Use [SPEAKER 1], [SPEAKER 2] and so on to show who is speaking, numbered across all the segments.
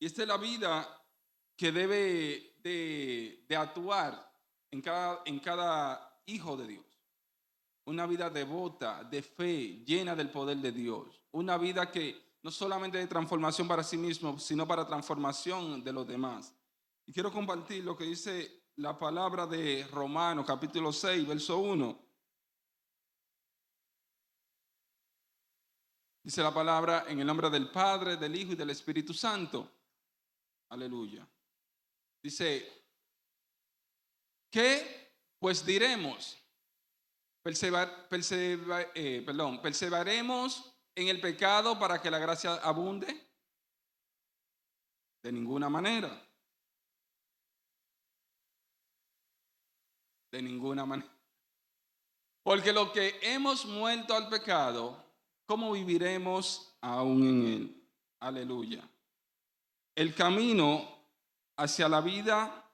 [SPEAKER 1] Y esta es la vida que debe de actuar en cada hijo de Dios. Una vida devota, de fe, llena del poder de Dios. Una vida que no solamente de transformación para sí mismo, sino para transformación de los demás. Y quiero compartir lo que dice la palabra de Romanos, capítulo 6, verso 1. Dice la palabra en el nombre del Padre, del Hijo y del Espíritu Santo. Aleluya. Dice, ¿qué pues diremos? ¿Perseveraremos en el pecado para que la gracia abunde? De ninguna manera. De ninguna manera. Porque lo que hemos muerto al pecado, ¿cómo viviremos aún en él? Aleluya. El camino hacia la vida,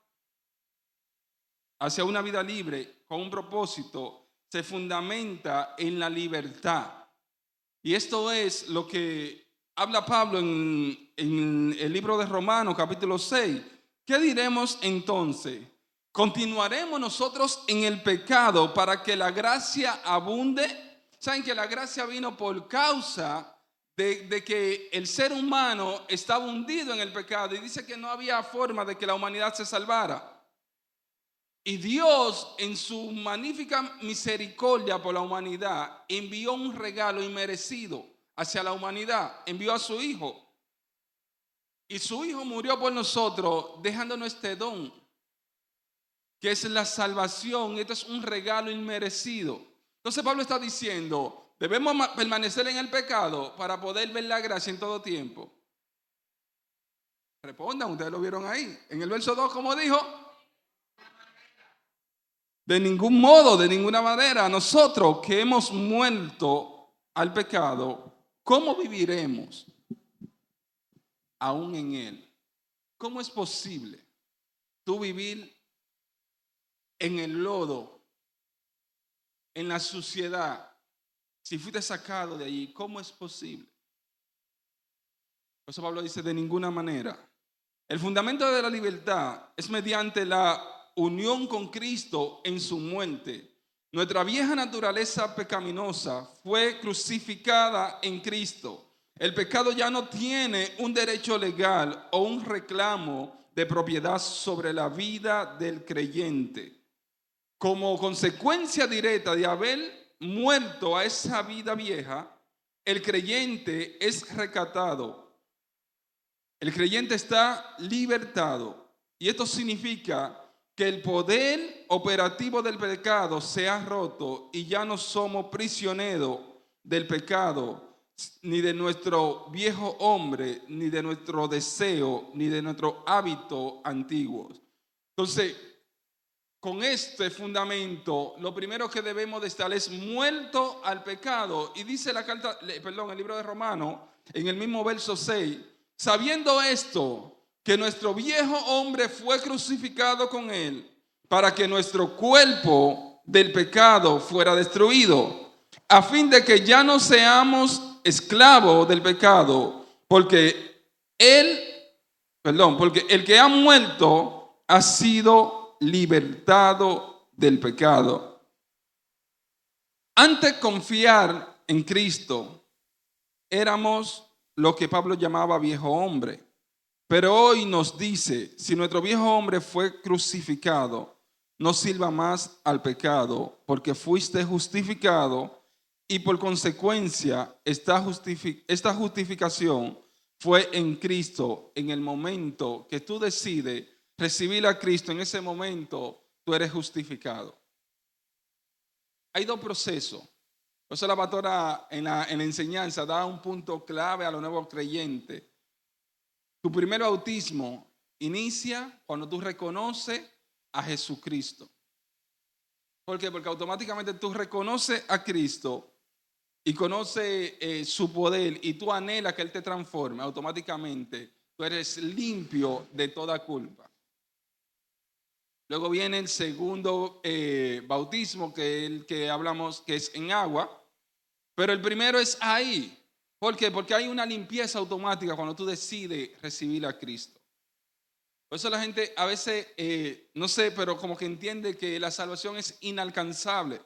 [SPEAKER 1] hacia una vida libre, con un propósito, se fundamenta en la libertad. Y esto es lo que habla Pablo en el libro de Romanos, capítulo 6. ¿Qué diremos entonces? ¿Continuaremos nosotros en el pecado para que la gracia abunde? ¿Saben que la gracia vino por causa de que el ser humano estaba hundido en el pecado? Y dice que no había forma de que la humanidad se salvara. Y Dios, en su magnífica misericordia por la humanidad, envió un regalo inmerecido hacia la humanidad. Envió a su Hijo. Y su Hijo murió por nosotros, dejándonos este don, que es la salvación. Esto es un regalo inmerecido. Entonces Pablo está diciendo, debemos permanecer en el pecado para poder ver la gracia en todo tiempo. Respondan, ustedes lo vieron ahí. En el verso 2, como dijo, de ningún modo, de ninguna manera. Nosotros que hemos muerto al pecado, ¿cómo viviremos aún en él? ¿Cómo es posible tú vivir en el lodo, en la suciedad, si fuiste sacado de allí? ¿Cómo es posible? Por eso Pablo dice, de ninguna manera. El fundamento de la libertad es mediante la unión con Cristo en su muerte. Nuestra vieja naturaleza pecaminosa fue crucificada en Cristo. El pecado ya no tiene un derecho legal o un reclamo de propiedad sobre la vida del creyente. Como consecuencia directa de haber muerto a esa vida vieja, el creyente es rescatado. El creyente está libertado. Y esto significa que el poder operativo del pecado se ha roto y ya no somos prisioneros del pecado, ni de nuestro viejo hombre, ni de nuestro deseo, ni de nuestro hábito antiguo. Entonces, con este fundamento, lo primero que debemos de estar es muerto al pecado. Y dice el libro de Romanos, en el mismo verso 6, sabiendo esto, que nuestro viejo hombre fue crucificado con él, para que nuestro cuerpo del pecado fuera destruido, a fin de que ya no seamos esclavos del pecado, porque el que ha muerto ha sido libertado del pecado. Antes de confiar en Cristo, éramos lo que Pablo llamaba viejo hombre. Pero hoy nos dice, si nuestro viejo hombre fue crucificado, no sirva más al pecado, porque fuiste justificado y por consecuencia esta justificación fue en Cristo. En el momento que tú decides recibir a Cristo, en ese momento tú eres justificado. Hay dos procesos. Por eso la pastora en la enseñanza da un punto clave a los nuevos creyentes. Tu primer bautismo inicia cuando tú reconoces a Jesucristo. ¿Por qué? Porque automáticamente tú reconoces a Cristo y conoces su poder y tú anhelas que Él te transforme. Automáticamente tú eres limpio de toda culpa. Luego viene el segundo bautismo, que es el que hablamos, que es en agua. Pero el primero es ahí. ¿Por qué? Porque hay una limpieza automática cuando tú decides recibir a Cristo. Por eso la gente a veces, no sé, pero como que entiende que la salvación es inalcanzable.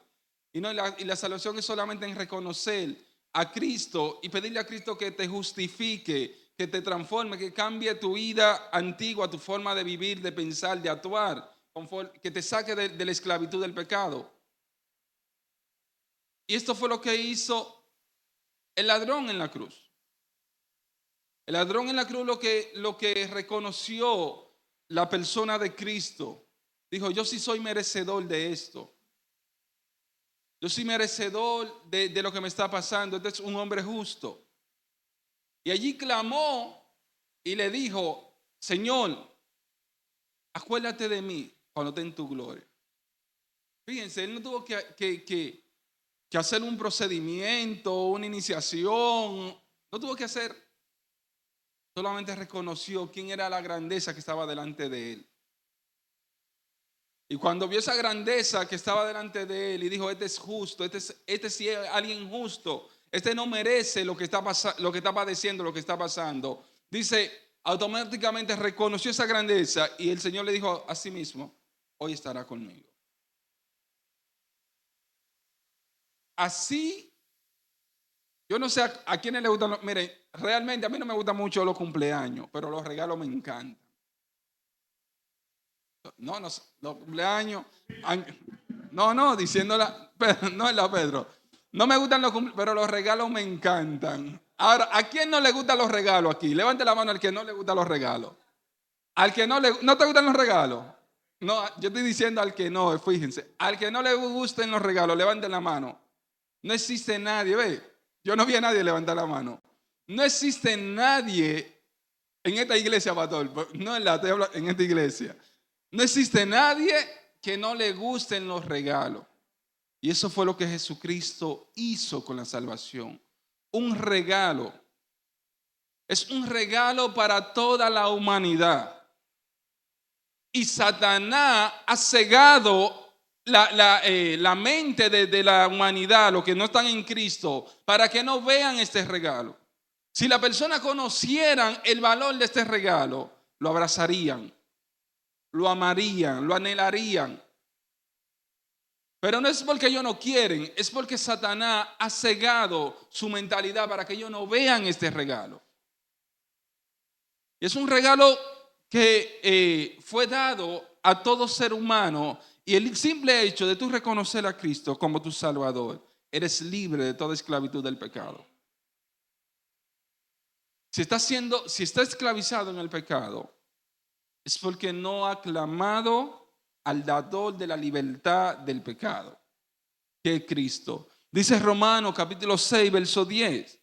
[SPEAKER 1] Y la salvación es solamente en reconocer a Cristo y pedirle a Cristo que te justifique, que te transforme, que cambie tu vida antigua, tu forma de vivir, de pensar, de actuar, que te saque de la esclavitud del pecado. Y esto fue lo que hizo el ladrón en la cruz. El ladrón en la cruz lo que reconoció la persona de Cristo. Dijo, yo sí soy merecedor de esto. Yo soy merecedor de lo que me está pasando. Este es un hombre justo. Y allí clamó y le dijo, Señor, acuérdate de mí cuando esté en tu gloria. Fíjense, él no tuvo que hacer un procedimiento, una iniciación. No tuvo que hacer. Solamente reconoció quién era la grandeza que estaba delante de él. Y cuando vio esa grandeza que estaba delante de él y dijo, este es justo, este sí es alguien justo, este no merece lo que está padeciendo, lo que está pasando. Dice, automáticamente reconoció esa grandeza y el Señor le dijo a sí mismo, hoy estará conmigo. Así, yo no sé a quiénes le gustan, miren, realmente a mí no me gustan mucho los cumpleaños, pero los regalos me encantan. No, los cumpleaños. No, diciéndola, no es la Pedro. No me gustan los cumpleaños, pero los regalos me encantan. Ahora, ¿a quién no le gustan los regalos aquí? Levante la mano al que no le gustan los regalos. Al que ¿no te gustan los regalos? No, yo estoy diciendo al que no, fíjense. Al que no le gusten los regalos, levanten la mano. No existe nadie, ve. Yo no vi a nadie levantar la mano. No existe nadie en esta iglesia, pastor. No en esta iglesia. No existe nadie que no le gusten los regalos. Y eso fue lo que Jesucristo hizo con la salvación. Un regalo. Es un regalo para toda la humanidad. Y Satanás ha cegado la mente de la humanidad, los que no están en Cristo, para que no vean este regalo. Si la persona conocieran el valor de este regalo, lo abrazarían, lo amarían, lo anhelarían. Pero no es porque ellos no quieren, es porque Satanás ha cegado su mentalidad para que ellos no vean este regalo. Es un regalo que fue dado a todo ser humano y el simple hecho de tú reconocer a Cristo como tu Salvador, eres libre de toda esclavitud del pecado. Si está esclavizado en el pecado, es porque no ha clamado al dador de la libertad del pecado, que es Cristo. Dice Romanos capítulo 6, verso 10.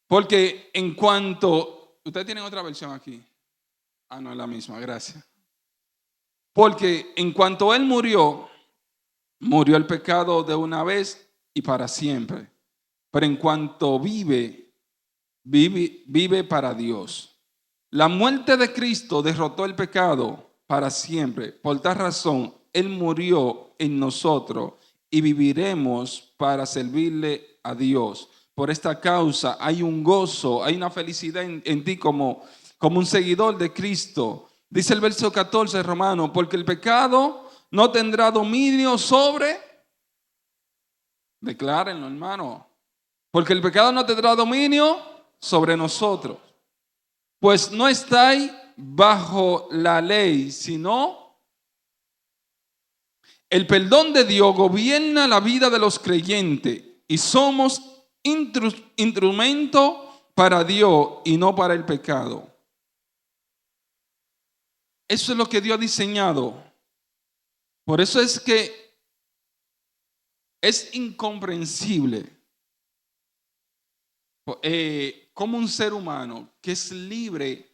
[SPEAKER 1] Porque en cuanto, ustedes tienen otra versión aquí. No es la misma, gracias. Porque en cuanto Él murió el pecado de una vez y para siempre. Pero en cuanto vive para Dios. La muerte de Cristo derrotó el pecado para siempre. Por tal razón, Él murió en nosotros y viviremos para servirle a Dios. Por esta causa hay un gozo, hay una felicidad en ti como un seguidor de Cristo. Dice el verso 14, Romano, porque el pecado no tendrá dominio sobre, declárenlo, hermano, porque el pecado no tendrá dominio sobre nosotros. Pues no estáis bajo la ley, sino el perdón de Dios gobierna la vida de los creyentes y somos instrumento para Dios y no para el pecado. Eso es lo que Dios ha diseñado. Por eso es que es incomprensible como un ser humano que es libre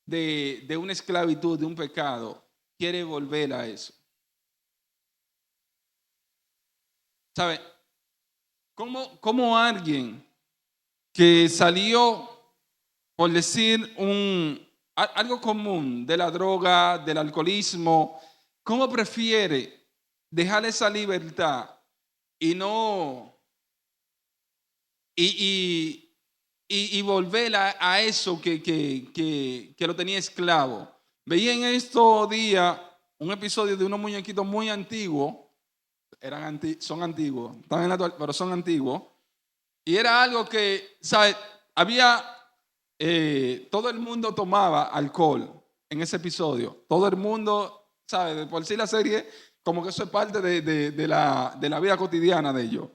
[SPEAKER 1] de una esclavitud, de un pecado, quiere volver a eso. ¿Sabe? ¿Cómo alguien que salió, por decir algo común, de la droga, del alcoholismo, cómo prefiere dejar esa libertad y no y, y volver a eso que lo tenía esclavo. Veía en estos días un episodio de unos muñequitos muy antiguos, son antiguos, están en la actual, pero son antiguos, y era algo que, ¿sabes? Había, todo el mundo tomaba alcohol en ese episodio, todo el mundo, ¿sabes? De por sí la serie, como que eso es parte de la vida cotidiana de ellos.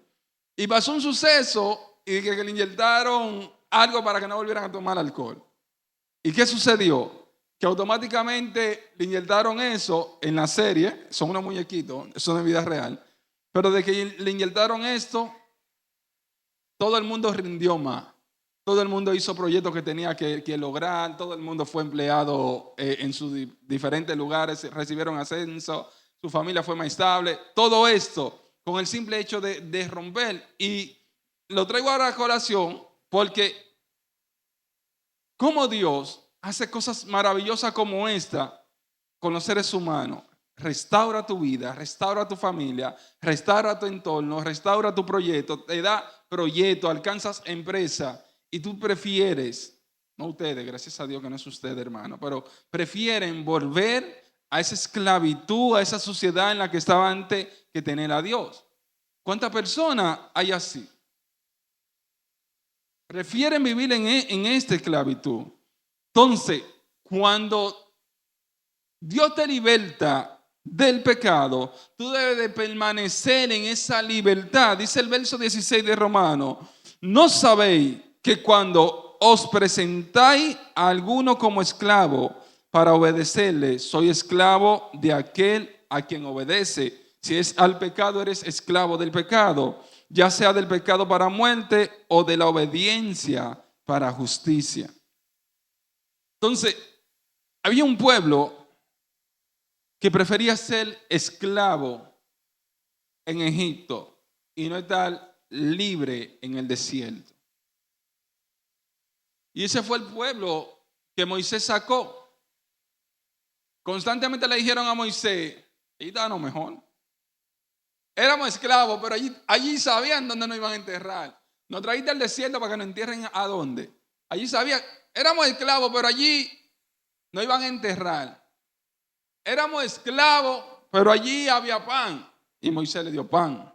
[SPEAKER 1] Y pasó un suceso y que le inyectaron algo para que no volvieran a tomar alcohol. ¿Y qué sucedió? Que automáticamente le inyectaron eso en la serie, son unos muñequitos, eso no es vida real, pero de que le inyectaron esto, todo el mundo rindió más. Todo el mundo hizo proyectos que tenía que lograr, todo el mundo fue empleado en sus diferentes lugares, recibieron ascenso, su familia fue más estable. Todo esto con el simple hecho de romper. Y lo traigo ahora a colación porque como Dios hace cosas maravillosas como esta con los seres humanos. Restaura tu vida, restaura tu familia, restaura tu entorno, restaura tu proyecto, te da proyecto, alcanzas empresa y tú prefieres, no ustedes, gracias a Dios que no es usted, hermano, pero prefieren volver a esa esclavitud, a esa sociedad en la que estaba antes que tener a Dios. ¿Cuántas personas hay así? Prefieren vivir en esta esclavitud. Entonces, cuando Dios te liberta del pecado, tú debes de permanecer en esa libertad. Dice el verso 16 de Romanos, ¿no sabéis que cuando os presentáis a alguno como esclavo para obedecerle, soy esclavo de aquel a quien obedece? Si es al pecado, eres esclavo del pecado, ya sea del pecado para muerte o de la obediencia para justicia. Entonces, había un pueblo que prefería ser esclavo en Egipto y no estar libre en el desierto. Y ese fue el pueblo que Moisés sacó. Constantemente le dijeron a Moisés, y danos mejor. Éramos esclavos, pero allí sabían dónde nos iban a enterrar. Nos trajiste al desierto para que nos entierren a dónde. Allí sabían, éramos esclavos, pero allí nos iban a enterrar. Éramos esclavos, pero allí había pan. Y Moisés le dio pan.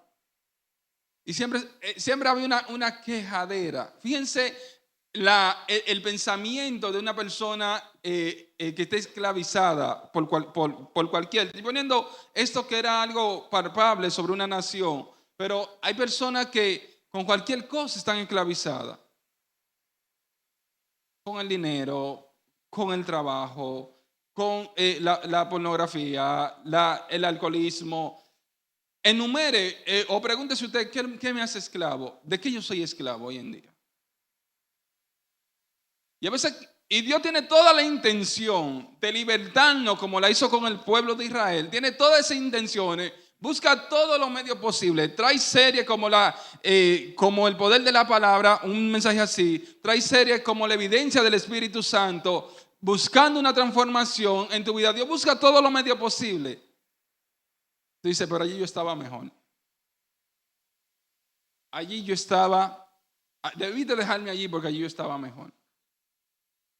[SPEAKER 1] Y siempre había una quejadera. Fíjense el pensamiento de una persona que esté esclavizada por cualquier. Estoy poniendo esto que era algo palpable sobre una nación. Pero hay personas que con cualquier cosa están esclavizadas. Con el dinero, con el trabajo, con la pornografía, el alcoholismo. Enumere o pregúntese usted, ¿qué me hace esclavo? ¿De qué yo soy esclavo hoy en día? Y a veces, y Dios tiene toda la intención de libertarnos como la hizo con el pueblo de Israel. Tiene todas esas intenciones. Busca todos los medios posibles. Trae series como el poder de la palabra, un mensaje así. Trae series como la evidencia del Espíritu Santo, buscando una transformación en tu vida. Dios busca todos los medios posibles. Tú dices, pero allí yo estaba mejor. Allí yo estaba, debiste dejarme allí porque allí yo estaba mejor.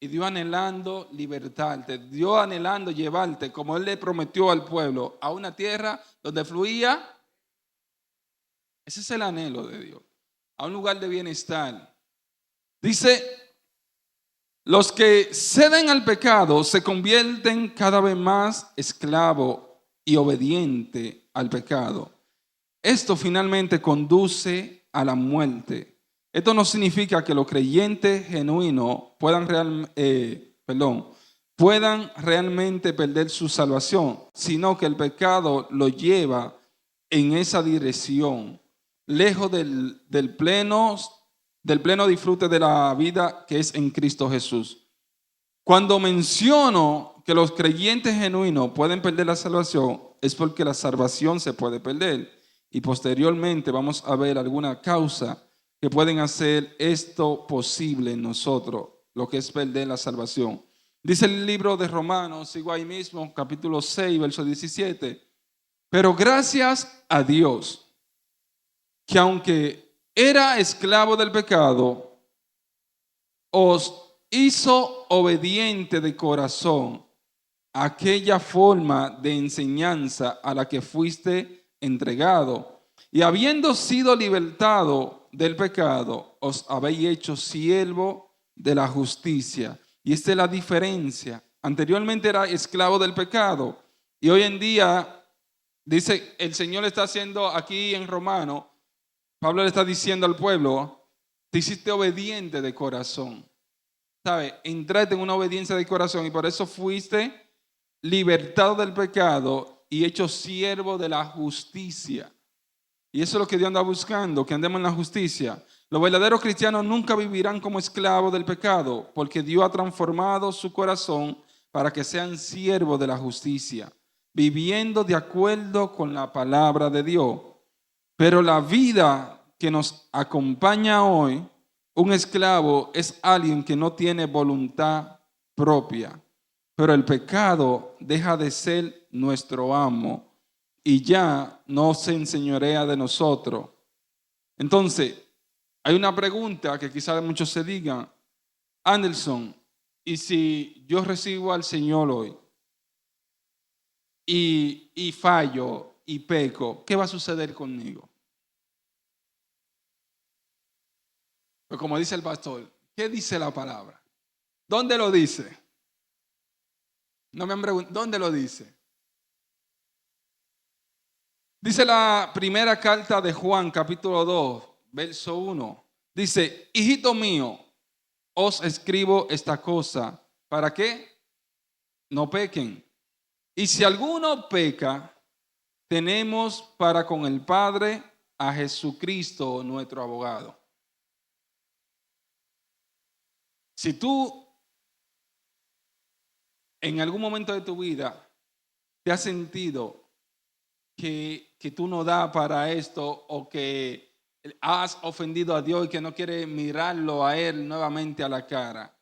[SPEAKER 1] Y Dios anhelando libertarte, Dios anhelando llevarte, como Él le prometió al pueblo, a una tierra donde fluía. Ese es el anhelo de Dios, a un lugar de bienestar. Dice, los que ceden al pecado se convierten cada vez más esclavos y obedientes al pecado. Esto finalmente conduce a la muerte. Esto no significa que los creyentes genuinos puedan realmente perder su salvación, sino que el pecado lo lleva en esa dirección, lejos del pleno disfrute de la vida que es en Cristo Jesús. Cuando menciono que los creyentes genuinos pueden perder la salvación, es porque la salvación se puede perder. Y posteriormente vamos a ver alguna causa que pueden hacer esto posible en nosotros, lo que es perder la salvación. Dice el libro de Romanos, sigo ahí mismo, capítulo 6, verso 17. Pero gracias a Dios, que aunque era esclavo del pecado, os hizo obediente de corazón a aquella forma de enseñanza a la que fuiste entregado. Y habiendo sido libertado del pecado, os habéis hecho siervo de la justicia. Y esta es la diferencia. Anteriormente era esclavo del pecado. Y hoy en día, dice, el Señor le está haciendo aquí en Romano, Pablo le está diciendo al pueblo, te hiciste obediente de corazón. ¿Sabe? Entraste en una obediencia de corazón y por eso fuiste libertado del pecado y hecho siervo de la justicia. Y eso es lo que Dios anda buscando, que andemos en la justicia. Los verdaderos cristianos nunca vivirán como esclavos del pecado, porque Dios ha transformado su corazón para que sean siervos de la justicia, viviendo de acuerdo con la palabra de Dios. Pero la vida que nos acompaña hoy, un esclavo es alguien que no tiene voluntad propia. Pero el pecado deja de ser nuestro amo y ya no se enseñorea de nosotros. Entonces, hay una pregunta que quizás muchos se digan, Anderson, ¿y si yo recibo al Señor hoy y fallo y peco, qué va a suceder conmigo? Pues como dice el pastor, ¿qué dice la palabra? ¿Dónde lo dice? No me han preguntado, ¿dónde lo dice? Dice la primera carta de Juan, capítulo 2, verso 1. Dice, hijito mío, os escribo esta cosa. ¿Para qué? No pequen. Y si alguno peca, tenemos para con el Padre a Jesucristo, nuestro abogado. Si tú en algún momento de tu vida te has sentido que tú no das para esto o que has ofendido a Dios y que no quieres mirarlo a Él nuevamente a la cara,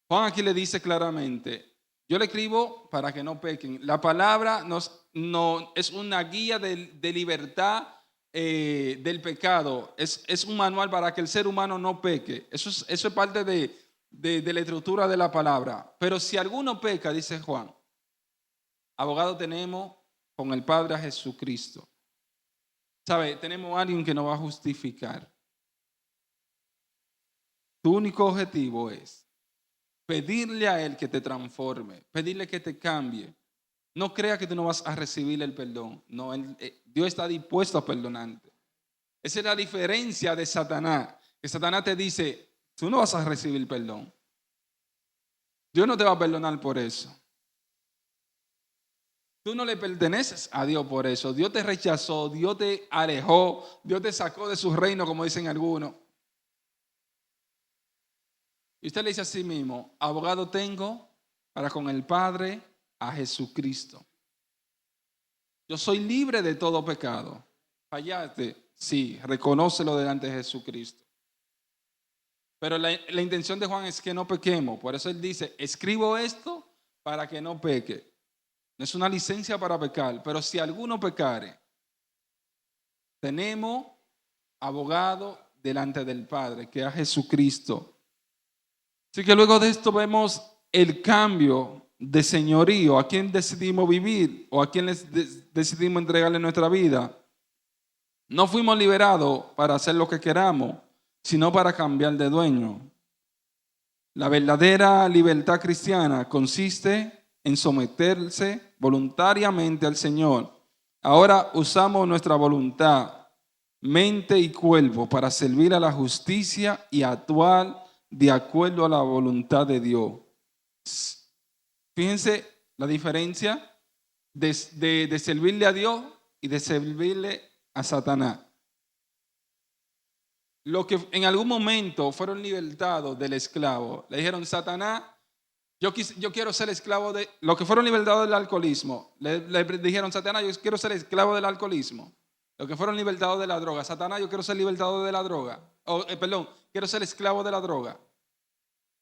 [SPEAKER 1] Juan aquí le dice claramente, yo le escribo para que no pequen. La palabra no, es una guía de libertad del pecado. Es un manual para que el ser humano no peque. Eso es parte de la estructura de la palabra. Pero si alguno peca, dice Juan, abogado tenemos con el Padre a Jesucristo. ¿Sabe? Tenemos a alguien que nos va a justificar. Tu único objetivo es pedirle a Él que te transforme, pedirle que te cambie. No crea que tú no vas a recibir el perdón. No, Dios está dispuesto a perdonarte. Esa es la diferencia de Satanás. Que Satanás te dice, tú no vas a recibir perdón. Dios no te va a perdonar por eso. Tú no le perteneces a Dios por eso. Dios te rechazó, Dios te alejó, Dios te sacó de su reino, como dicen algunos. Y usted le dice a sí mismo, abogado tengo para con el Padre a Jesucristo. Yo soy libre de todo pecado. Fallaste, sí, reconócelo delante de Jesucristo. Pero la intención de Juan es que no pequemos. Por eso él dice, escribo esto para que no peque. No es una licencia para pecar, pero si alguno pecare, tenemos abogado delante del Padre, que es Jesucristo. Así que luego de esto vemos el cambio de señorío, a quién decidimos vivir o a quién decidimos entregarle nuestra vida. No fuimos liberados para hacer lo que queramos, sino para cambiar de dueño. La verdadera libertad cristiana consiste en someterse voluntariamente al Señor. Ahora usamos nuestra voluntad, mente y cuerpo para servir a la justicia y actuar de acuerdo a la voluntad de Dios. Fíjense la diferencia de servirle a Dios y de servirle a Satanás. Los que en algún momento fueron libertados del esclavo, le dijeron, Satanás, yo quiero ser esclavo de... Los que fueron libertados del alcoholismo, le dijeron, Satanás, yo quiero ser esclavo del alcoholismo. Los que fueron libertados de la droga, Satanás, yo quiero ser libertado de la droga. Quiero ser esclavo de la droga.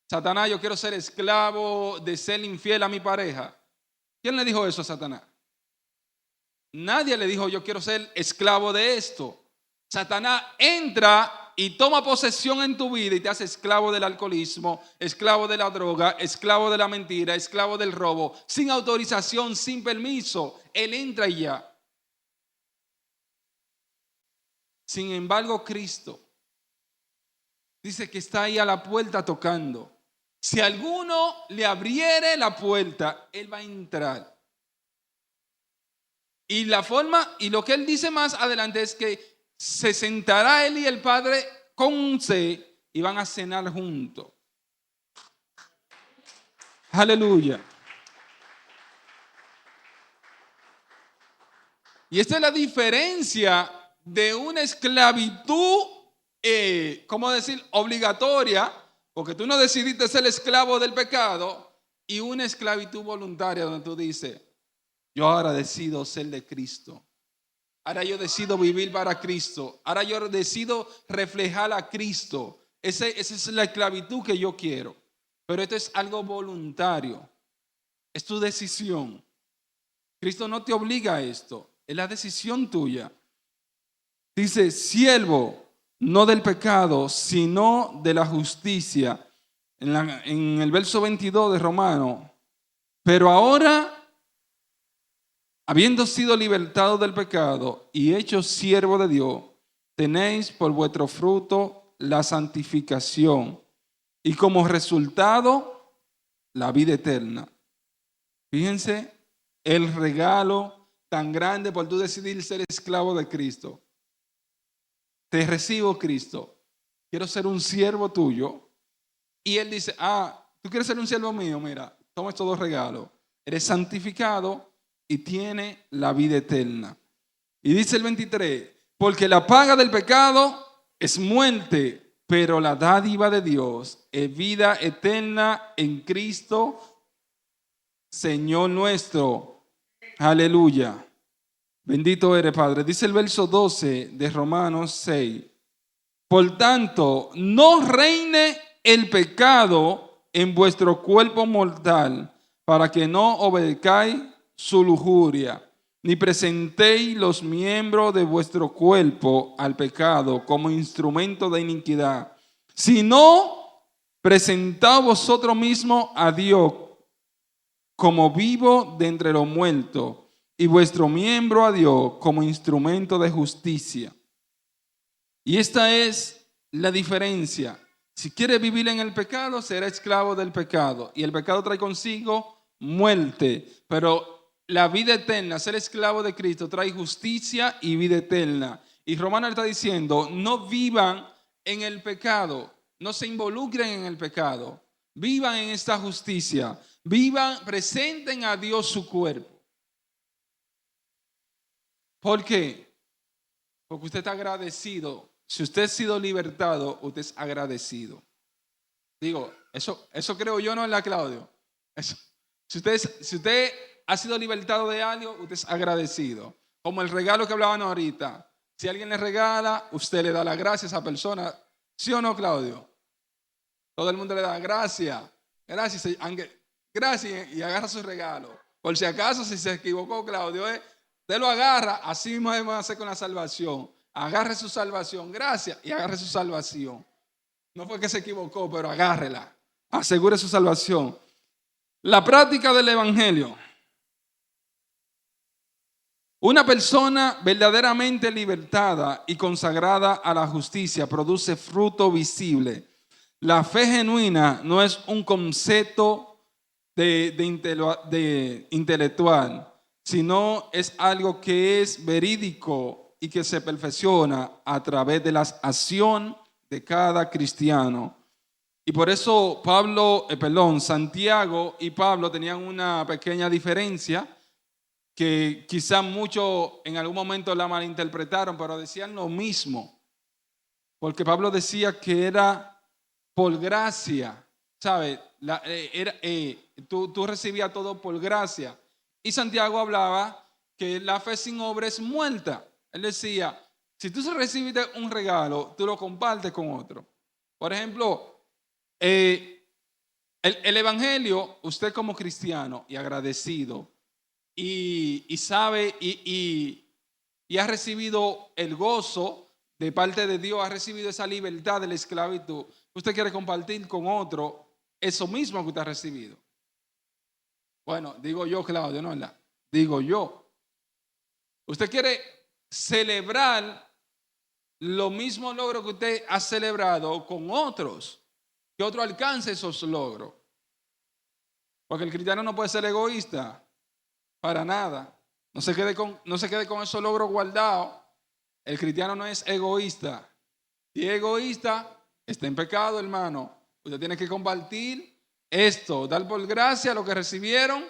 [SPEAKER 1] Satanás, yo quiero ser esclavo de ser infiel a mi pareja. ¿Quién le dijo eso a Satanás? Nadie le dijo, yo quiero ser esclavo de esto. Satanás entra y toma posesión en tu vida y te hace esclavo del alcoholismo, esclavo de la droga, esclavo de la mentira, esclavo del robo, sin autorización, sin permiso. Él entra y ya. Sin embargo, Cristo dice que está ahí a la puerta tocando. Si alguno le abriere la puerta, él va a entrar. Y la forma, y lo que él dice más adelante es que se sentará él y el Padre con usted y van a cenar juntos. Aleluya. Y esta es la diferencia de una esclavitud, ¿cómo decir? Obligatoria, porque tú no decidiste ser esclavo del pecado, y una esclavitud voluntaria donde tú dices, yo ahora decido ser de Cristo. Ahora yo decido vivir para Cristo. Ahora yo decido reflejar a Cristo. Esa es la esclavitud que yo quiero. Pero esto es algo voluntario. Es tu decisión. Cristo no te obliga a esto. Es la decisión tuya. Dice, siervo, no del pecado, sino de la justicia. En el verso 22 de Romano. Pero ahora, habiendo sido libertados del pecado y hechos siervos de Dios, tenéis por vuestro fruto la santificación y como resultado la vida eterna. Fíjense el regalo tan grande por tú decidir ser esclavo de Cristo. Te recibo, Cristo. Quiero ser un siervo tuyo. Y Él dice, ¿tú quieres ser un siervo mío? Mira, toma estos dos regalos. Eres santificado y tiene la vida eterna. Y dice el 23, porque la paga del pecado es muerte, pero la dádiva de Dios es vida eterna en Cristo, Señor nuestro. Aleluya. Bendito eres, Padre. Dice el verso 12 de Romanos 6. Por tanto, no reine el pecado en vuestro cuerpo mortal, para que no obedezcáis su lujuria, ni presentéis los miembros de vuestro cuerpo al pecado como instrumento de iniquidad, sino presentaos vosotros mismos a Dios como vivo de entre los muertos, y vuestro miembro a Dios como instrumento de justicia. Y esta es la diferencia. Si quiere vivir en el pecado, será esclavo del pecado. Y el pecado trae consigo muerte. Pero la vida eterna, ser esclavo de Cristo, trae justicia y vida eterna. Y Romano está diciendo, no vivan en el pecado. No se involucren en el pecado. Vivan en esta justicia. Vivan, presenten a Dios su cuerpo. ¿Por qué? Porque usted está agradecido. Si usted ha sido libertado, usted es agradecido. Digo, eso creo yo, no es la Claudio. Si usted ha sido libertado de algo, usted es agradecido. Como el regalo que hablaban ahorita. Si alguien le regala, usted le da las gracias a esa persona. ¿Sí o no, Claudio? Todo el mundo le da gracias. Gracias y agarra su regalo. Por si acaso, si se equivocó, Claudio, usted lo agarra, así mismo debemos hacer con la salvación. Agarre su salvación, gracias, y agarre su salvación. No fue que se equivocó, pero agárrela. Asegure su salvación. La práctica del evangelio. Una persona verdaderamente libertada y consagrada a la justicia produce fruto visible. La fe genuina no es un concepto de intelectual, sino es algo que es verídico y que se perfecciona a través de la acción de cada cristiano. Y por eso Santiago y Pablo tenían una pequeña diferencia que quizás muchos en algún momento la malinterpretaron, pero decían lo mismo. Porque Pablo decía que era por gracia, ¿sabes? Tú recibías todo por gracia. Y Santiago hablaba que la fe sin obra es muerta. Él decía, si tú recibiste un regalo, tú lo compartes con otro. Por ejemplo, el evangelio, usted como cristiano y agradecido y sabe y ha recibido el gozo de parte de Dios, ha recibido esa libertad de la esclavitud, usted quiere compartir con otro eso mismo que usted ha recibido. Bueno, digo yo, Claudio, no es la, digo yo. Usted quiere celebrar los mismos logros que usted ha celebrado con otros, que otro alcance esos logros. Porque el cristiano no puede ser egoísta, para nada. No se quede con esos logros guardados. El cristiano no es egoísta. Si es egoísta, está en pecado, hermano. Usted tiene que compartir esto, dar por gracia lo que recibieron,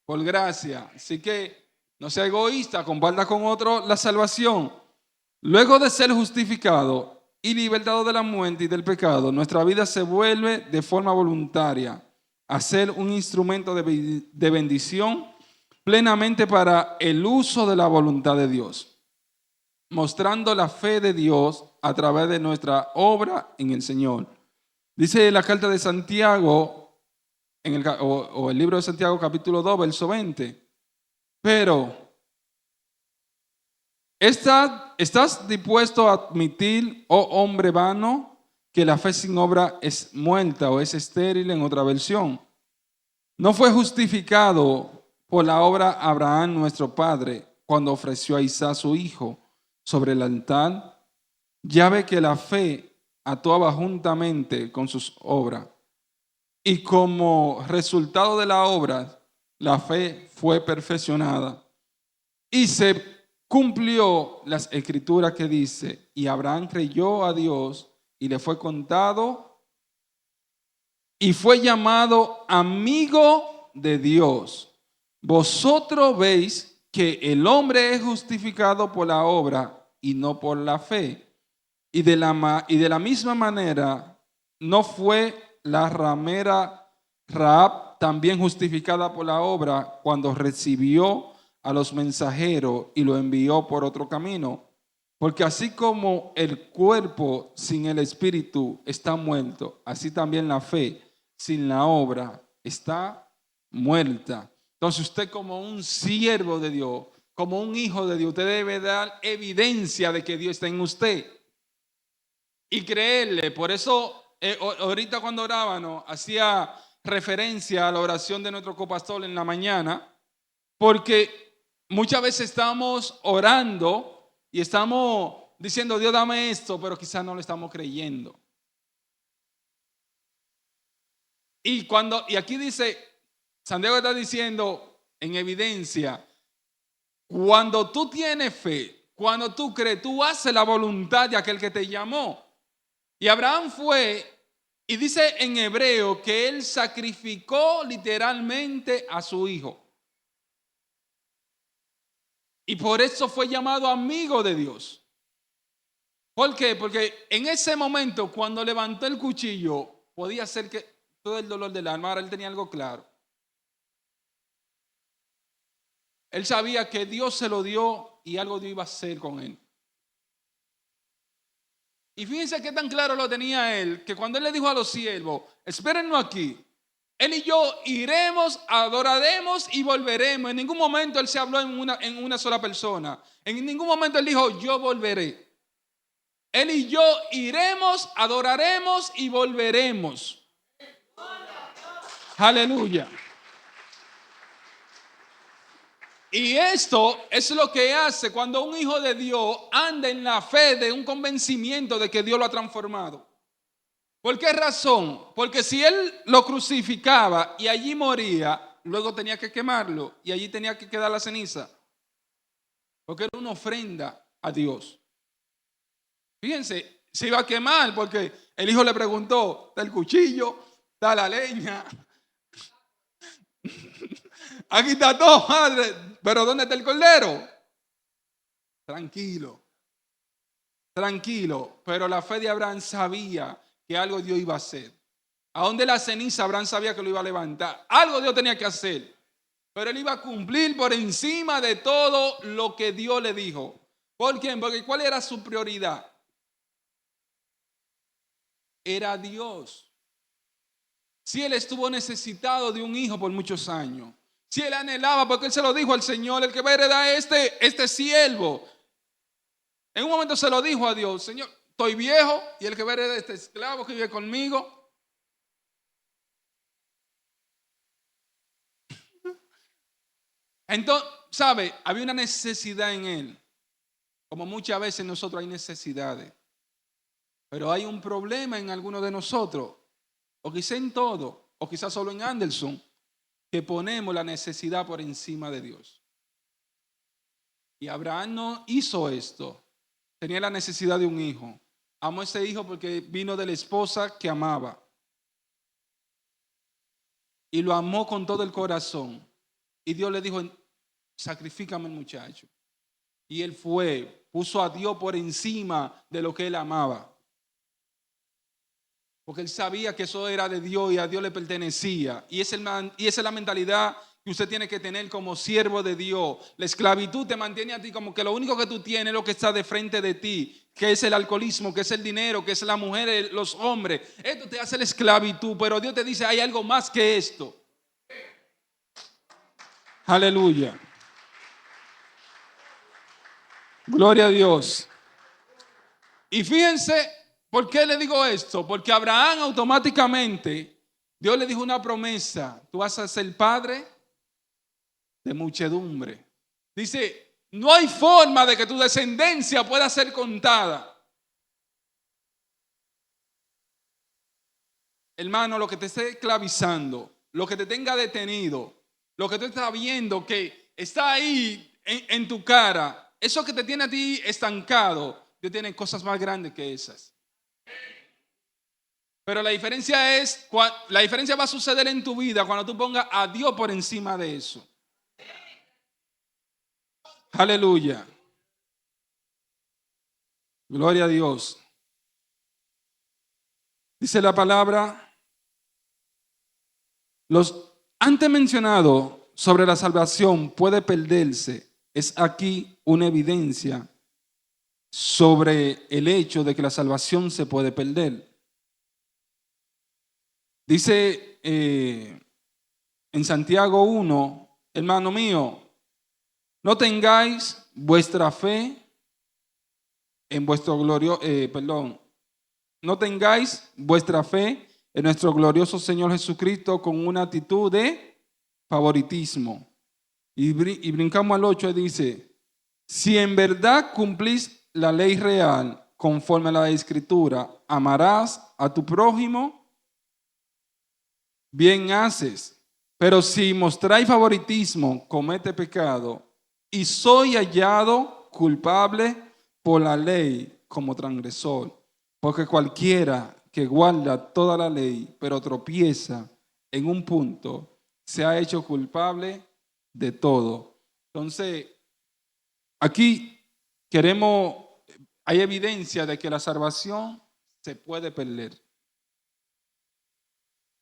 [SPEAKER 1] por gracia. Así que no sea egoísta, comparta con otro la salvación. Luego de ser justificado y libertado de la muerte y del pecado, nuestra vida se vuelve de forma voluntaria a ser un instrumento de bendición plenamente para el uso de la voluntad de Dios, mostrando la fe de Dios a través de nuestra obra en el Señor. Dice la carta de Santiago, o el libro de Santiago capítulo 2, verso 20, pero ¿estás dispuesto a admitir, oh hombre vano, que la fe sin obra es muerta o es estéril en otra versión? ¿No fue justificado por la obra Abraham nuestro padre cuando ofreció a Isaac su hijo sobre el altar? Ya ve que la fe actuaba juntamente con sus obras y como resultado de la obra la fe fue perfeccionada y se cumplió las escrituras que dice, y Abraham creyó a Dios y le fue contado y fue llamado amigo de Dios. Vosotros veis que el hombre es justificado por la obra y no por la fe. Y de la misma manera, ¿no fue la ramera Rahab también justificada por la obra cuando recibió a los mensajeros y lo envió por otro camino? Porque así como el cuerpo sin el espíritu está muerto, así también la fe sin la obra está muerta. Entonces usted, como un siervo de Dios, como un hijo de Dios, usted debe dar evidencia de que Dios está en usted y creerle. Por eso ahorita cuando orábamos hacía referencia a la oración de nuestro copastor en la mañana, porque muchas veces estamos orando y estamos diciendo, Dios, dame esto, pero quizás no lo estamos creyendo. Y aquí dice, Santiago está diciendo en evidencia, cuando tú tienes fe, cuando tú crees, tú haces la voluntad de aquel que te llamó. Y Abraham fue, y dice en hebreo que él sacrificó literalmente a su hijo. Y por eso fue llamado amigo de Dios. ¿Por qué? Porque en ese momento, cuando levantó el cuchillo, podía ser que todo el dolor del alma, ahora él tenía algo claro. Él sabía que Dios se lo dio y algo Dios iba a hacer con él. Y fíjense qué tan claro lo tenía él, que cuando él le dijo a los siervos, espérennos aquí, él y yo iremos, adoraremos y volveremos. En ningún momento él se habló en una sola persona. En ningún momento él dijo, yo volveré. Él y yo iremos, adoraremos y volveremos. Aleluya. Y esto es lo que hace cuando un hijo de Dios anda en la fe de un convencimiento de que Dios lo ha transformado. ¿Por qué razón? Porque si él lo crucificaba y allí moría, luego tenía que quemarlo y allí tenía que quedar la ceniza. Porque era una ofrenda a Dios. Fíjense, se iba a quemar porque el hijo le preguntó, ¿está el cuchillo? ¿Está la leña? Aquí está todo, padre, pero ¿dónde está el cordero? Tranquilo, tranquilo. Pero la fe de Abraham sabía que algo Dios iba a hacer. ¿A dónde la ceniza? Abraham sabía que lo iba a levantar. Algo Dios tenía que hacer. Pero él iba a cumplir por encima de todo lo que Dios le dijo. ¿Por qué? Porque ¿cuál era su prioridad? Era Dios. Si él estuvo necesitado de un hijo por muchos años, si él anhelaba, porque él se lo dijo al Señor, el que va a heredar este siervo. En un momento se lo dijo a Dios: Señor, estoy viejo y el que ver es este esclavo que vive conmigo. Entonces, ¿sabe? Había una necesidad en él. Como muchas veces nosotros hay necesidades. Pero hay un problema en algunos de nosotros, o quizá en todo, o quizá solo en Anderson, que ponemos la necesidad por encima de Dios. Y Abraham no hizo esto. Tenía la necesidad de un hijo. Amó a ese hijo porque vino de la esposa que amaba. Y lo amó con todo el corazón. Y Dios le dijo: sacrifícame el muchacho. Y él fue, puso a Dios por encima de lo que él amaba. Porque él sabía que eso era de Dios y a Dios le pertenecía. Y esa es la mentalidad que usted tiene que tener como siervo de Dios. La esclavitud te mantiene a ti como que lo único que tú tienes es lo que está de frente de ti, que es el alcoholismo, que es el dinero, que es la mujer, los hombres. Esto te hace la esclavitud, pero Dios te dice: hay algo más que esto. Aleluya. Gloria a Dios. Y fíjense, ¿por qué le digo esto? Porque Abraham automáticamente, Dios le dijo una promesa: tú vas a ser padre de muchedumbre. Dice: no hay forma de que tu descendencia pueda ser contada. Hermano, lo que te esté esclavizando, lo que te tenga detenido, lo que tú estás viendo que está ahí en tu cara, eso que te tiene a ti estancado, Dios tiene cosas más grandes que esas. Pero la diferencia va a suceder en tu vida cuando tú pongas a Dios por encima de eso. Aleluya. Gloria a Dios. Dice la palabra: los antes mencionados sobre la salvación puede perderse. Es aquí una evidencia sobre el hecho de que la salvación se puede perder. Dice en Santiago 1, hermano mío, no tengáis vuestra fe en vuestro no tengáis vuestra fe en nuestro glorioso Señor Jesucristo con una actitud de favoritismo. Y brincamos al 8 y dice: si en verdad cumplís la ley real conforme a la Escritura, amarás a tu prójimo, bien haces. Pero si mostráis favoritismo, comete pecado, y soy hallado culpable por la ley como transgresor. Porque cualquiera que guarda toda la ley, pero tropieza en un punto, se ha hecho culpable de todo. Entonces, aquí hay evidencia de que la salvación se puede perder.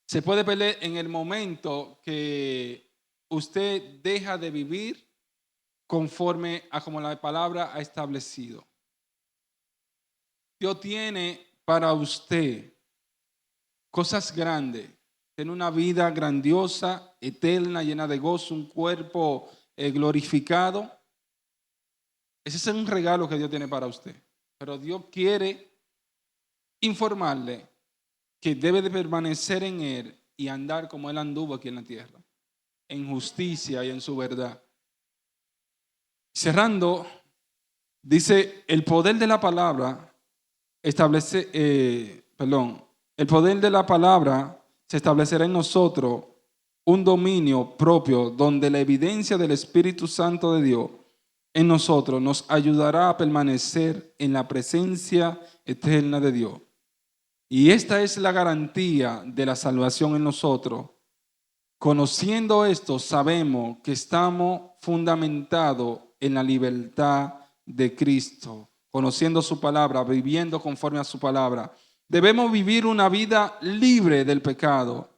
[SPEAKER 1] Se puede perder en el momento que usted deja de vivir conforme a como la palabra ha establecido. Dios tiene para usted cosas grandes, tiene una vida grandiosa, eterna, llena de gozo, un cuerpo glorificado. Ese es un regalo que Dios tiene para usted. Pero Dios quiere informarle que debe de permanecer en Él y andar como Él anduvo aquí en la tierra, en justicia y en su verdad. Cerrando, dice: el poder de la palabra el poder de la palabra se establecerá en nosotros un dominio propio donde la evidencia del Espíritu Santo de Dios en nosotros nos ayudará a permanecer en la presencia eterna de Dios. Y esta es la garantía de la salvación en nosotros. Conociendo esto, sabemos que estamos fundamentados en la libertad de Cristo, conociendo su palabra, viviendo conforme a su palabra. Debemos vivir una vida libre del pecado,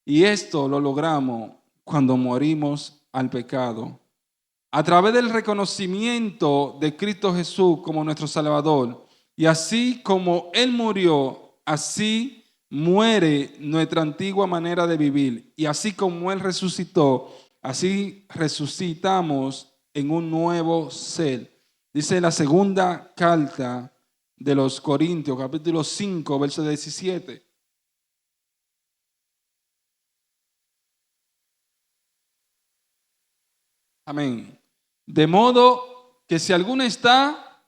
[SPEAKER 1] y esto lo logramos cuando morimos al pecado. A través del reconocimiento de Cristo Jesús como nuestro Salvador, y así como Él murió, así muere nuestra antigua manera de vivir, y así como Él resucitó, así resucitamos en un nuevo ser. Dice la segunda carta de los Corintios, capítulo 5, verso 17. Amén. De modo que si alguno está,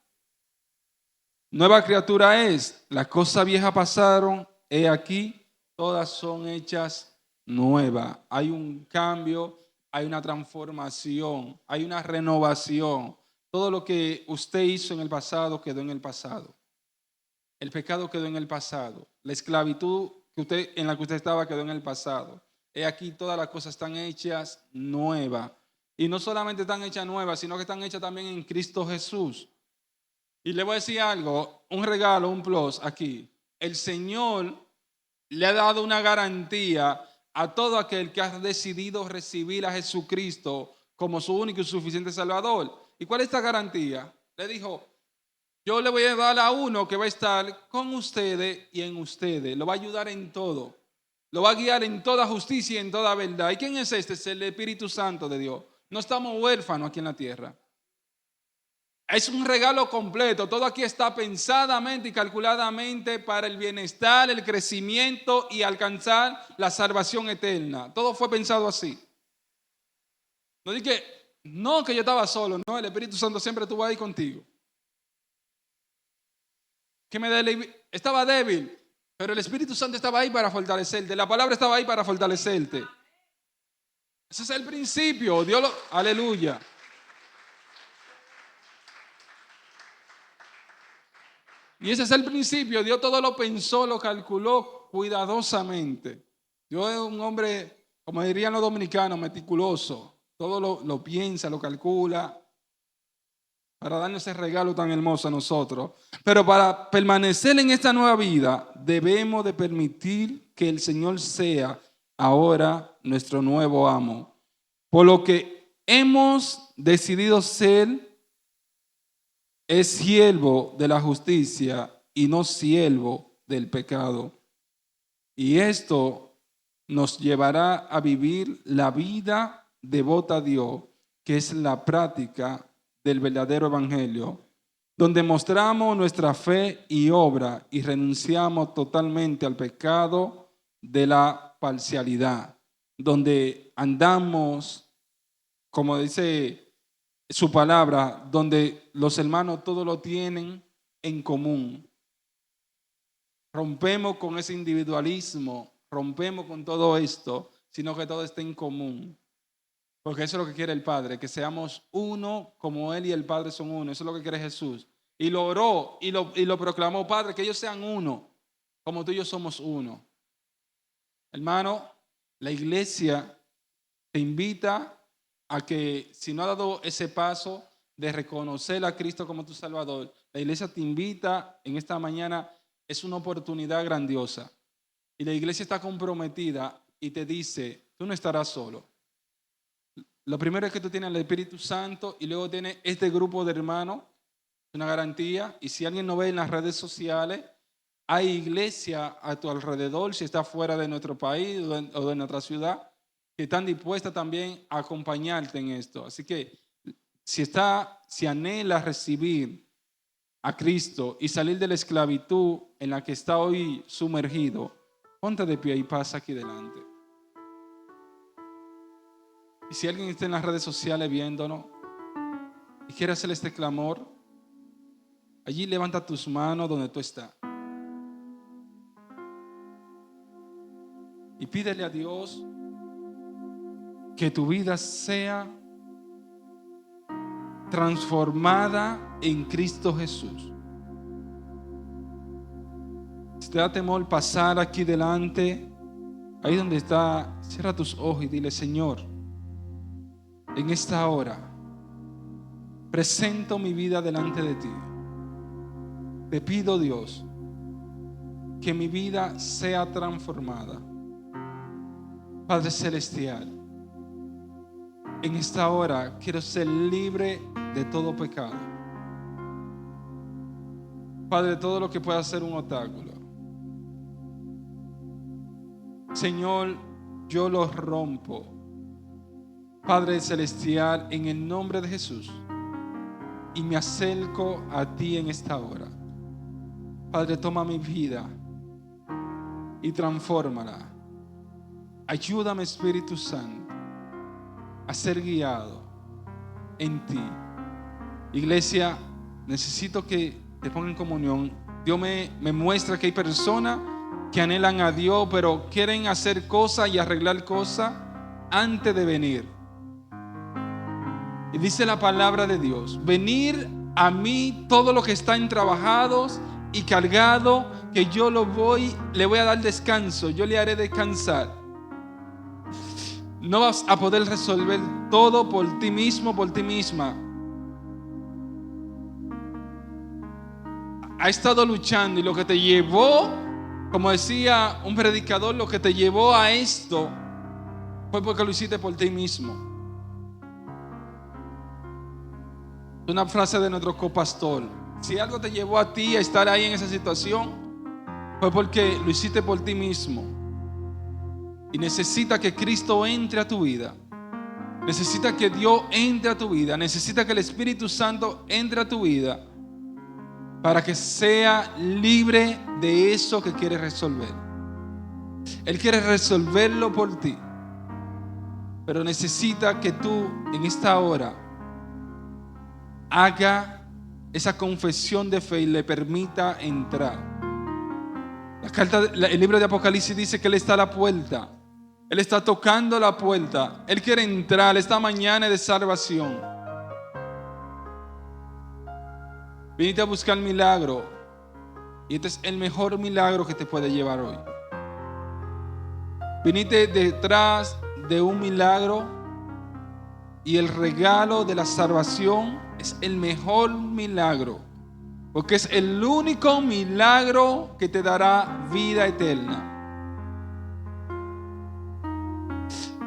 [SPEAKER 1] nueva criatura es. Las cosas viejas pasaron, he aquí, todas son hechas nuevas. Hay un cambio, hay una transformación, hay una renovación. Todo lo que usted hizo en el pasado quedó en el pasado. El pecado quedó en el pasado. La esclavitud en la que usted estaba quedó en el pasado. He aquí, todas las cosas están hechas nuevas. Y no solamente están hechas nuevas, sino que están hechas también en Cristo Jesús. Y le voy a decir algo, un regalo, un plus aquí. El Señor le ha dado una garantía a todo aquel que ha decidido recibir a Jesucristo como su único y suficiente Salvador. ¿Y cuál es esta garantía? Le dijo, yo le voy a dar a uno que va a estar con ustedes y en ustedes. Lo va a ayudar en todo. Lo va a guiar en toda justicia y en toda verdad. ¿Y quién es este? Es el Espíritu Santo de Dios. No estamos huérfanos aquí en la tierra. Es un regalo completo. Todo aquí está pensadamente y calculadamente para el bienestar, el crecimiento y alcanzar la salvación eterna. Todo fue pensado así. No dije, no, que yo estaba solo. No, el Espíritu Santo siempre estuvo ahí contigo. Estaba débil, pero el Espíritu Santo estaba ahí para fortalecerte. La palabra estaba ahí para fortalecerte. Ese es el principio. Aleluya. Y ese es el principio. Dios todo lo pensó, lo calculó cuidadosamente. Dios es un hombre, como dirían los dominicanos, meticuloso. Todo lo piensa, lo calcula, para darnos ese regalo tan hermoso a nosotros. Pero para permanecer en esta nueva vida, debemos de permitir que el Señor sea ahora nuestro nuevo amo. Por lo que hemos decidido ser es siervo de la justicia y no siervo del pecado. Y esto nos llevará a vivir la vida devota a Dios, que es la práctica del verdadero evangelio, donde mostramos nuestra fe y obra y renunciamos totalmente al pecado de la parcialidad, donde andamos, como dice su palabra, donde los hermanos todo lo tienen en común. Rompemos con ese individualismo, rompemos con todo esto, sino que todo esté en común. Porque eso es lo que quiere el Padre, que seamos uno como Él y el Padre son uno. Eso es lo que quiere Jesús. Y lo oró y lo proclamó, Padre, que ellos sean uno, como tú y yo somos uno. Hermano, la iglesia te invita a que, si no ha dado ese paso de reconocer a Cristo como tu Salvador, la iglesia te invita en esta mañana. Es una oportunidad grandiosa. Y la iglesia está comprometida y te dice, tú no estarás solo. Lo primero es que tú tienes el Espíritu Santo y luego tienes este grupo de hermanos, una garantía. Y si alguien no ve en las redes sociales, hay iglesia a tu alrededor, si está fuera de nuestro país o de nuestra ciudad, que están dispuestas también a acompañarte en esto. Así que si anhelas recibir a Cristo y salir de la esclavitud en la que está hoy sumergido, ponte de pie y pasa aquí delante. Y si alguien está en las redes sociales viéndonos y quiere hacer este clamor, allí levanta tus manos donde tú estás y pídele a Dios que tu vida sea transformada en Cristo Jesús. Si te da temor pasar aquí delante, ahí donde está, cierra tus ojos y dile, Señor, en esta hora presento mi vida delante de ti. Te pido, Dios, que mi vida sea transformada. Padre Celestial, en esta hora quiero ser libre de todo pecado. Padre, todo lo que pueda ser un obstáculo, Señor, yo lo rompo. Padre Celestial, en el nombre de Jesús. y me acerco a ti en esta hora. Padre, toma mi vida y transfórmala. Ayúdame, Espíritu Santo, a ser guiado en ti. Iglesia, necesito que te pongan en comunión. Dios me muestra que hay personas que anhelan a Dios, pero quieren hacer cosas y arreglar cosas antes de venir. Y dice la palabra de Dios: venir a mí todos los que están trabajados y cargados, que yo le voy a dar descanso, yo le haré descansar. No vas a poder resolver todo por ti mismo, por ti misma. Ha estado luchando y lo que te llevó, como decía un predicador, lo que te llevó a esto fue porque lo hiciste por ti mismo. Una frase de nuestro copastor: si algo te llevó a ti a estar ahí en esa situación, fue porque lo hiciste por ti mismo. Y necesita que Cristo entre a tu vida. Necesita que Dios entre a tu vida. Necesita que el Espíritu Santo entre a tu vida, para que sea libre de eso que quiere resolver. Él quiere resolverlo por ti, pero necesita que tú en esta hora haga esa confesión de fe y le permita entrar. El libro de Apocalipsis dice que Él está a la puerta. Él está tocando la puerta. Él quiere entrar. Esta mañana de salvación. Viniste a buscar milagro, y este es el mejor milagro que te puede llevar hoy. Viniste detrás de un milagro, y el regalo de la salvación es el mejor milagro, porque es el único milagro que te dará vida eterna.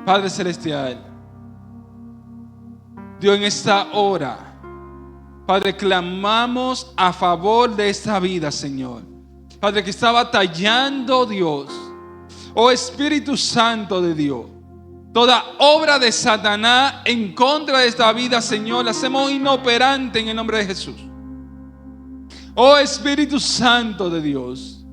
[SPEAKER 1] Padre Celestial, Dios, en esta hora, Padre, clamamos a favor de esta vida, Señor. Padre, que está batallando, Dios. Oh Espíritu Santo de Dios, toda obra de Satanás en contra de esta vida, Señor, la hacemos inoperante en el nombre de Jesús. Oh Espíritu Santo de Dios,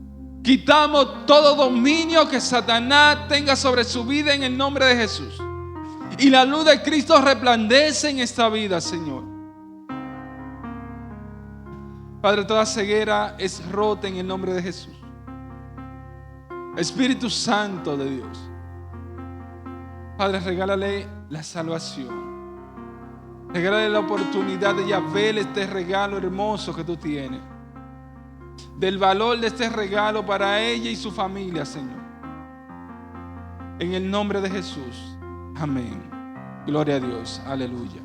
[SPEAKER 1] quitamos todo dominio que Satanás tenga sobre su vida en el nombre de Jesús. Y la luz de Cristo resplandece en esta vida, Señor. Padre, toda ceguera es rota en el nombre de Jesús. Espíritu Santo de Dios, Padre, regálale la salvación. Regálale la oportunidad de ya ver este regalo hermoso que tú tienes. Del valor de este regalo para ella y su familia, Señor. En el nombre de Jesús. Amén. Gloria a Dios. Aleluya.